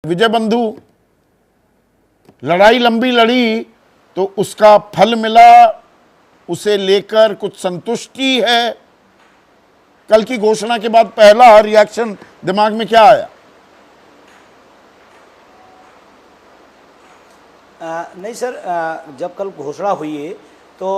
विजय बंधु लड़ाई लंबी लड़ी तो उसका फल मिला, उसे लेकर कुछ संतुष्टि है। कल की घोषणा के बाद पहला रिएक्शन दिमाग में क्या आया? नहीं सर, जब कल घोषणा हुई है तो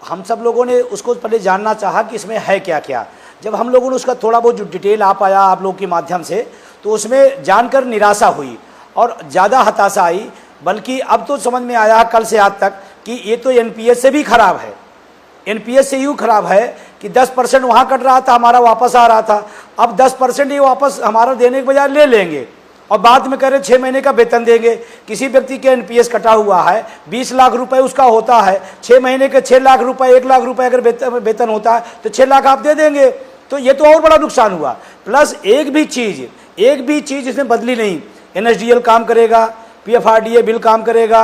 हम सब लोगों ने उसको पहले जानना चाहा कि इसमें है क्या क्या। जब हम लोगों ने उसका थोड़ा बहुत जो डिटेल आ पाया आप लोगों के माध्यम से, तो उसमें जानकर निराशा हुई और ज़्यादा हताशा आई। बल्कि अब तो समझ में आया कल से आज तक कि ये तो एनपीएस से भी खराब है। एनपीएस से यूँ खराब है कि 10% वहाँ कट रहा था, हमारा वापस आ रहा था। अब 10% ये वापस हमारा देने के बजाय ले लेंगे और बाद में कह रहे 6 महीने का वेतन देंगे। किसी व्यक्ति के एनपीएस कटा हुआ है, 20 लाख रुपए उसका होता है, 6 महीने के 6 लाख रुपए, 1 लाख रुपए अगर वेतन होता है तो 6 लाख आप दे देंगे। तो ये तो और बड़ा नुकसान हुआ। प्लस एक भी चीज़ इसमें बदली नहीं। एनएसडीएल काम करेगा, पीएफआरडीए बिल काम करेगा,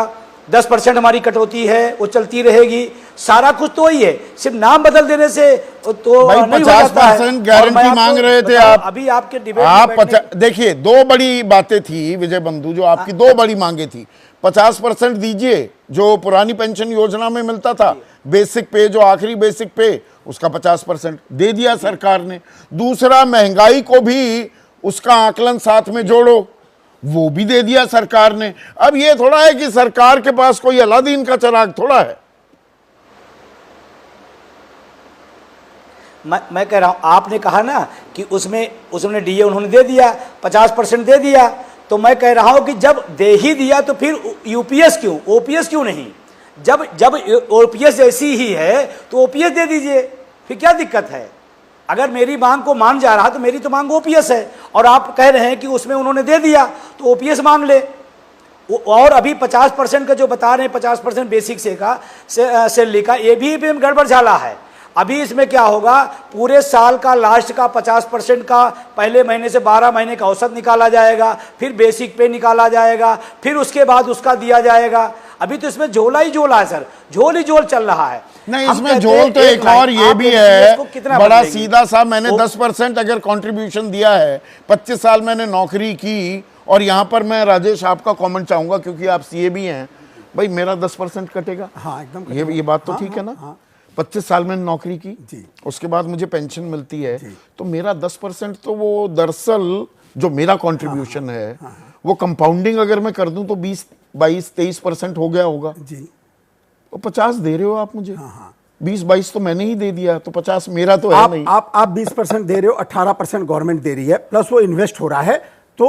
10% हमारी कटौती है वो चलती रहेगी, सारा कुछ तो ही है। सिर्फ नाम बदल देने से तो भाई 50% गारंटी मांग रहे थे आप। अभी आपके डिबेट देखिए, दो बड़ी बातें थी विजय बंधु, जो आपकी दो बड़ी मांगे थी। 50% दीजिए जो पुरानी पेंशन योजना में मिलता था, बेसिक पे, जो आखिरी बेसिक पे, उसका 50% दे दिया सरकार ने। दूसरा, महंगाई को भी उसका आकलन साथ में जोड़ो, वो भी दे दिया सरकार ने। अब ये थोड़ा है कि सरकार के पास कोई अलादीन का चिराग थोड़ा है। मैं कह रहा हूं, आपने कहा ना कि उसमें डीए उन्होंने दे दिया, 50% दे दिया। तो मैं कह रहा हूं कि जब दे ही दिया तो फिर यूपीएस क्यों, ओपीएस क्यों नहीं? जब ओपीएस जैसी ही है तो ओपीएस दे दीजिए, फिर क्या दिक्कत है? अगर मेरी मांग को मान जा रहा तो मेरी तो मांग ओपीएस है, और आप कह रहे हैं कि उसमें उन्होंने दे दिया तो ओपीएस मांग ले। और अभी 50% का जो बता रहे हैं, 50% बेसिक सैलरी का, ये भी गड़बड़ झाला है। अभी इसमें क्या होगा, पूरे साल का लास्ट का 50% का पहले महीने से 12 महीने का औसत निकाला जाएगा, फिर बेसिक पे निकाला जाएगा, फिर उसके बाद उसका दिया जाएगा। अभी तो इसमें झोला ही झोला है सर, झोल ही झोल चल रहा है। नहीं, इसमें झोल तो एक और ये भी है बड़ा सीधा सा। मैंने 10% अगर कंट्रीब्यूशन दिया है, 25 साल मैंने नौकरी की, और यहाँ पर मैं राजेश आपका कमेंट चाहूंगा क्योंकि आप सीए भी हैं। भाई मेरा 10% कटेगा? हाँ, एकदम। ये बात तो ठीक है ना? हाँ। 25 साल मैंने नौकरी की जी। उसके उसके बाद मुझे पेंशन मिलती है, तो मेरा 10% तो वो दरअसल जो मेरा कंट्रीब्यूशन है वो कंपाउंडिंग अगर मैं कर दूं तो 20, 22, 23% हो गया होगा जी। तो 50 दे रहे हो आप मुझे। 20, 22 तो मैंने ही दे दिया, तो 50 मेरा तो है नहीं। आप 20% दे रहे हो, 18% गवर्नमेंट दे रही है, प्लस वो इन्वेस्ट हो रहा है। तो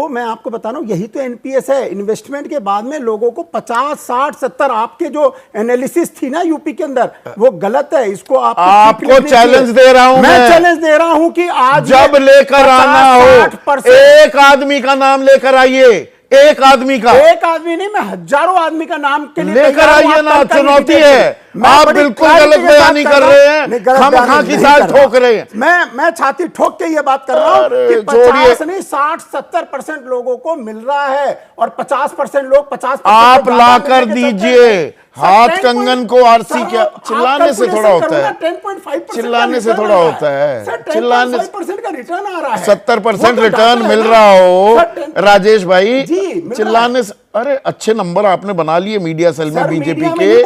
मैं आपको बता रहा हूं, यही तो एनपीएस है। इन्वेस्टमेंट के बाद में लोगों को 50, 60, 70, आपके जो एनालिसिस थी ना यूपी के अंदर, वो गलत है। इसको आपको चैलेंज दे रहा हूं, मैं चैलेंज दे रहा हूं कि आज जब लेकर आना हो, एक आदमी का नाम लेकर आइए। एक आदमी का, एक आदमी नहीं, मैं हजारों आदमी का नाम के लिए लेकर आइए ना। चुनौती है, आप बिल्कुल गलत बयानी कर रहे हैं, खामखा की साथ ठोक रहे हैं। मैं छाती ठोक के ये बात कर रहा हूं कि 50 नहीं 60-70% लोगों को मिल रहा है, और 50% लोग 50% आप लाकर दीजिए। हाथ कंगन को आरसी क्या चिल्लाने से थोड़ा होता है, 10.5% चिल्लाने से थोड़ा होता है, चिल्लाने से 10.5% का रिटर्न आ रहा है। 70% रिटर्न मिल रहा हो राजेश भाई, चिल्लाने से। अरे अच्छे नंबर आपने बना लिए मीडिया सेल में बीजेपी के।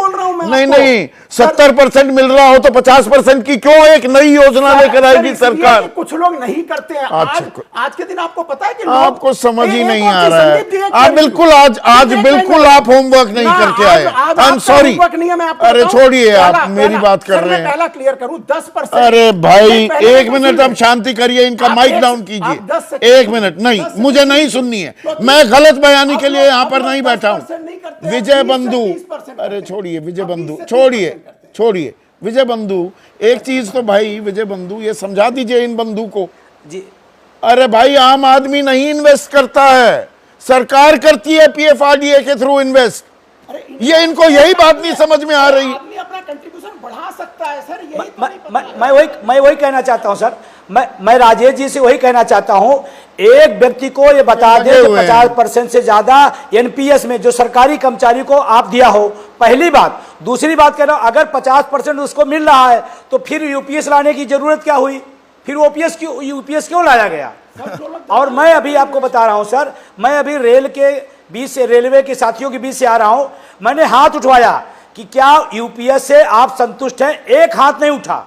नहीं, 70% मिल रहा हो तो 50% की क्यों एक नई योजना लेकर आएगी सरकार? कुछ लोग नहीं करते हैं। आज के दिन आपको पता है कि आपको समझ ही नहीं आ रहा है। आप बिल्कुल आज बिल्कुल आप होमवर्क नहीं करके आए। I am sorry. अरे छोड़िए, आप मेरी बात कर रहे हैं। पहला क्लियर करूं, 10%। अरे भाई 1 मिनट अब शांति करिए, इनका माइक डाउन कीजिए। 1 मिनट नहीं, मुझे नहीं सुननी है। मैं गलत बयानी के लिए यहाँ पर नहीं बैठा हूं। विजय बंधु, अरे छोड़िए विजय बंधु, छोड़िए विजय बंधु। एक चीज तो भाई विजय बंधु ये समझा दीजिए इन बंधु को जी। अरे भाई आम आदमी नहीं इन्वेस्ट करता है, सरकार करती है पीएफआरडीए के थ्रू इन्वेस्ट। ये इनको यही बात नहीं समझ में आ रही। आदमी अपना कंट्रीब्यूशन बढ़ा सकता है सर, यही मैं वही कहना चाहता हूं सर। मैं राजेश जी से वही कहना चाहता हूं, एक व्यक्ति को ये बता दे कि 50% से ज्यादा एनपीएस में जो सरकारी कर्मचारी को आप दिया हो, पहली बात। दूसरी बात कह रहा हूं, अगर 50% उसको मिल रहा है तो फिर यूपीएस लाने की जरूरत क्या हुई? फिर यूपीएस क्यों लाया गया? और मैं अभी आपको बता रहा हूं सर, मैं अभी रेल के बीच से, रेलवे के साथियों के बीच से आ रहा हूं, मैंने हाथ उठवाया कि क्या यूपीएस से आप संतुष्ट हैं? एक हाथ नहीं उठा,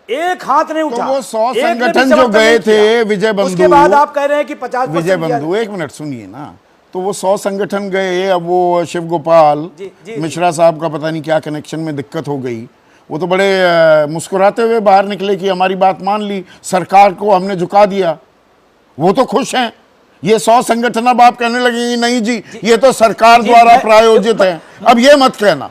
एक हाथ नहीं उठा। तो वो 100 एक ने भी संगठन जो समर्थन गए नहीं थे, किया। विजय बंधु, उसके बाद आप कह रहे हैं कि 50% विजय बंधु, एक मिनट सुनिए ना, तो वो 100 संगठन गए, अब वो शिव गोपाल मिश्रा साहब का पता नहीं क्या कनेक्शन में दिक्कत हो गई, वो तो बड़े मुस्कुराते हुए बाहर निकले कि हमारी बात मान ली, सरकार को हमने झुका दिया, वो तो खुश हैं। ये 100 संगठन अब आप कहने लगेंगे नहीं जी ये तो सरकार द्वारा प्रायोजित है, अब ये मत कहना।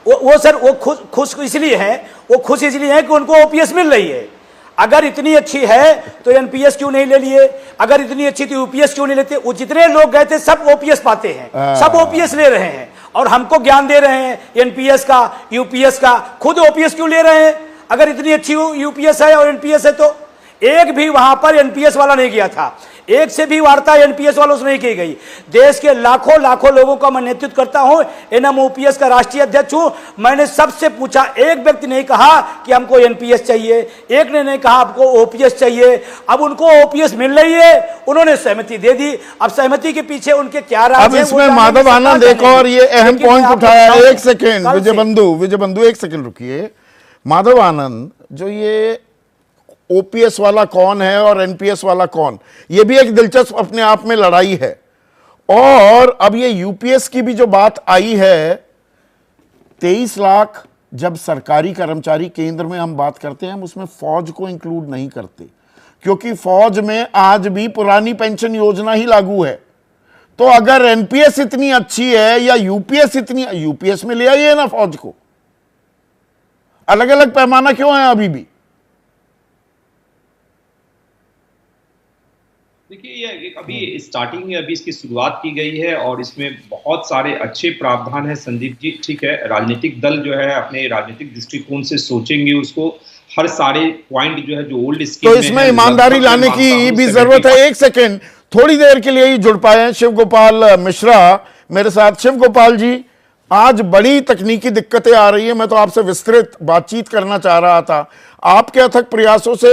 वो सर, वो खुश इसलिए हैं, वो खुश इसलिए हैं कि उनको ओपीएस मिल रही है। अगर इतनी अच्छी है तो एनपीएस क्यों नहीं ले लिए? अगर इतनी अच्छी तो यूपीएस क्यों नहीं लेते? वो जितने लोग गए थे सब ओपीएस पाते हैं, सब ओपीएस ले रहे हैं और हमको ज्ञान दे रहे हैं एनपीएस का, यूपीएस का। खुद ओपीएस क्यों ले रहे हैं? अगर इतनी अच्छी यूपीएस है और एनपीएस है तो एक भी वहां पर एनपीएस वाला नहीं गया था, एक से भी वार्ता एनपीएस वालों से नहीं की गई। देश के लाखों लाखों लोगों का मैं नेतृत्व करता हूं, एनएमओपीएस का राष्ट्रीय अध्यक्ष हूं। मैंने सबसे पूछा, एक व्यक्ति नहीं कहा कि हमको एनपीएस चाहिए, एक ने नहीं कहा आपको ओपीएस चाहिए। अब उनको ओपीएस मिल रही है, उन्होंने सहमति दे दी। अब सहमति के पीछे उनके क्या राज अब इसमें माधव आनंद एक और ये अहम पॉइंट उठाया। एक सेकेंड विजय बंधु एक सेकेंड रुकिए। माधव आनंद, जो ये ओपीएस वाला कौन है और एनपीएस वाला कौन, ये भी एक दिलचस्प अपने आप में लड़ाई है। और अब ये यूपीएस की भी जो बात आई है, 23 लाख जब सरकारी कर्मचारी केंद्र में हम बात करते हैं, हम उसमें फौज को इंक्लूड नहीं करते, क्योंकि फौज में आज भी पुरानी पेंशन योजना ही लागू है। तो अगर एनपीएस इतनी अच्छी है या यूपीएस इतनी, यूपीएस में ले आइए ना फौज को, अलग अलग पैमाना क्यों है अभी भी? देखिए, ये अभी स्टार्टिंग में अभी इसकी शुरुआत की गई है और इसमें बहुत सारे अच्छे प्रावधान है संदीप जी। ठीक है, राजनीतिक दल जो है अपने राजनीतिक दृष्टिकोण से सोचेंगे उसको, हर सारे पॉइंट जो है जो ओल्ड स्कीम तो इसमें ईमानदारी लाने की भी जरूरत है। एक सेकेंड, थोड़ी देर के लिए ही जुड़ पाए हैं शिव गोपाल मिश्रा मेरे साथ। शिव गोपाल जी, आज बड़ी तकनीकी दिक्कतें आ रही है, मैं तो आपसे विस्तृत बातचीत करना चाह रहा था। आपके अथक प्रयासों से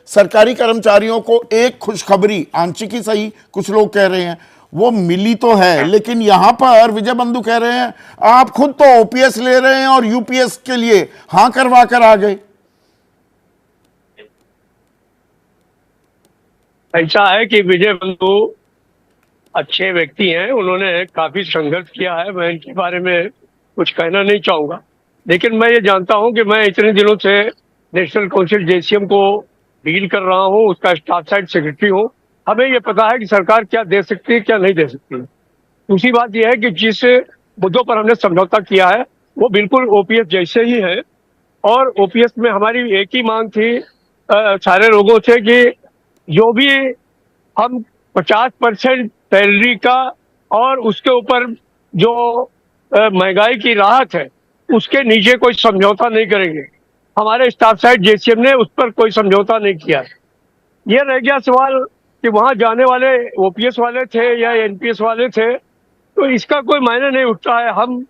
सरकारी कर्मचारियों को एक खुशखबरी, आंशिक ही सही, कुछ लोग कह रहे हैं वो मिली तो है, लेकिन यहां पर विजय बंधु कह रहे हैं आप खुद तो ओपीएस ले रहे हैं और यूपीएस के लिए हां करवा कर आ गए। ऐसा है कि विजय बंधु अच्छे व्यक्ति हैं, उन्होंने काफी संघर्ष किया है, मैं इनके बारे में कुछ कहना नहीं चाहूंगा। लेकिन मैं ये जानता हूं कि मैं इतने दिनों से नेशनल काउंसिल जेसीएम को डील कर रहा हूं, उसका स्टाफ साइड सेक्रेटरी हूं। हमें ये पता है कि सरकार क्या दे सकती है, क्या नहीं दे सकती। दूसरी बात यह है कि जिस मुद्दों पर हमने समझौता किया है वो बिल्कुल ओपीएस जैसे ही है। और ओपीएस में हमारी एक ही मांग थी सारे लोगों से कि जो भी हम 50% सैलरी का और उसके ऊपर जो महंगाई की राहत है उसके नीचे कोई समझौता नहीं करेंगे। हमारे स्टाफ साइड जेसीएम ने उस पर कोई समझौता नहीं किया। यह रह गया सवाल कि वहां जाने वाले ओपीएस वाले थे या एनपीएस वाले थे, तो इसका कोई मायने नहीं उठता है। हम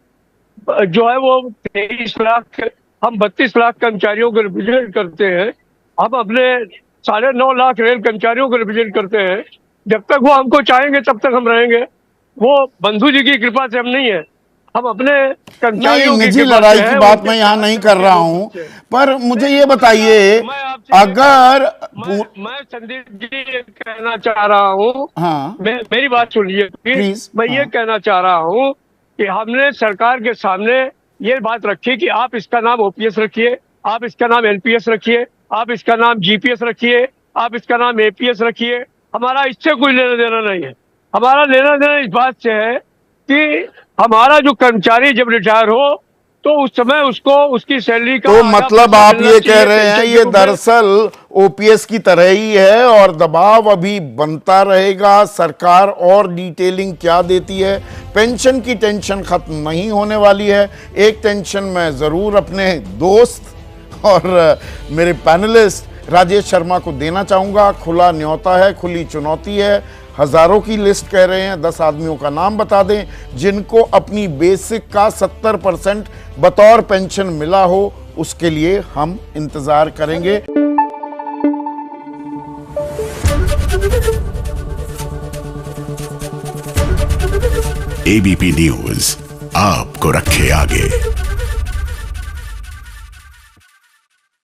जो है वो 23 लाख, हम 32 लाख कर्मचारियों को रिप्रेजेंट करते हैं, हम अपने 9.5 लाख रेल कर्मचारियों को रिप्रेजेंट करते हैं। जब तक वो हमको चाहेंगे तब तक हम रहेंगे। वो बंधु जी की कृपा से हम नहीं है, हम अपने कर्मचारियों की निजी लड़ाई की बात मैं यहाँ नहीं कर रहा हूं, पर मुझे ये बताइए, अगर मैं संदीप जी कहना चाह रहा हूँ, हाँ, मेरी बात सुनिए प्लीज। मैं ये कहना चाह रहा हूँ कि हमने सरकार के सामने ये बात रखी कि आप इसका नाम ओपीएस रखिए, आप इसका नाम एनपीएस रखिए, आप इसका नाम जीपीएस रखिए, आप इसका नाम एपीएस रखिए। हमारा इससे कोई लेना देना नहीं है। हमारा लेना देना इस बात से है कि हमारा जो कर्मचारी जब रिटायर हो तो उस समय उसको उसकी सैलरी का, तो मतलब आप ये कह रहे हैं ये दरअसल ओपीएस की तरह ही है और दबाव अभी बनता रहेगा। सरकार और डिटेलिंग क्या देती है, पेंशन की टेंशन खत्म नहीं होने वाली है। एक टेंशन मैं जरूर अपने दोस्त और मेरे पैनलिस्ट राजेश शर्मा को देना चाहूंगा। खुला न्योता है, खुली चुनौती है, हजारों की लिस्ट कह रहे हैं, 10 आदमियों का नाम बता दें जिनको अपनी बेसिक का 70% बतौर पेंशन मिला हो, उसके लिए हम इंतजार करेंगे। एबीपी न्यूज आपको रखे आगे।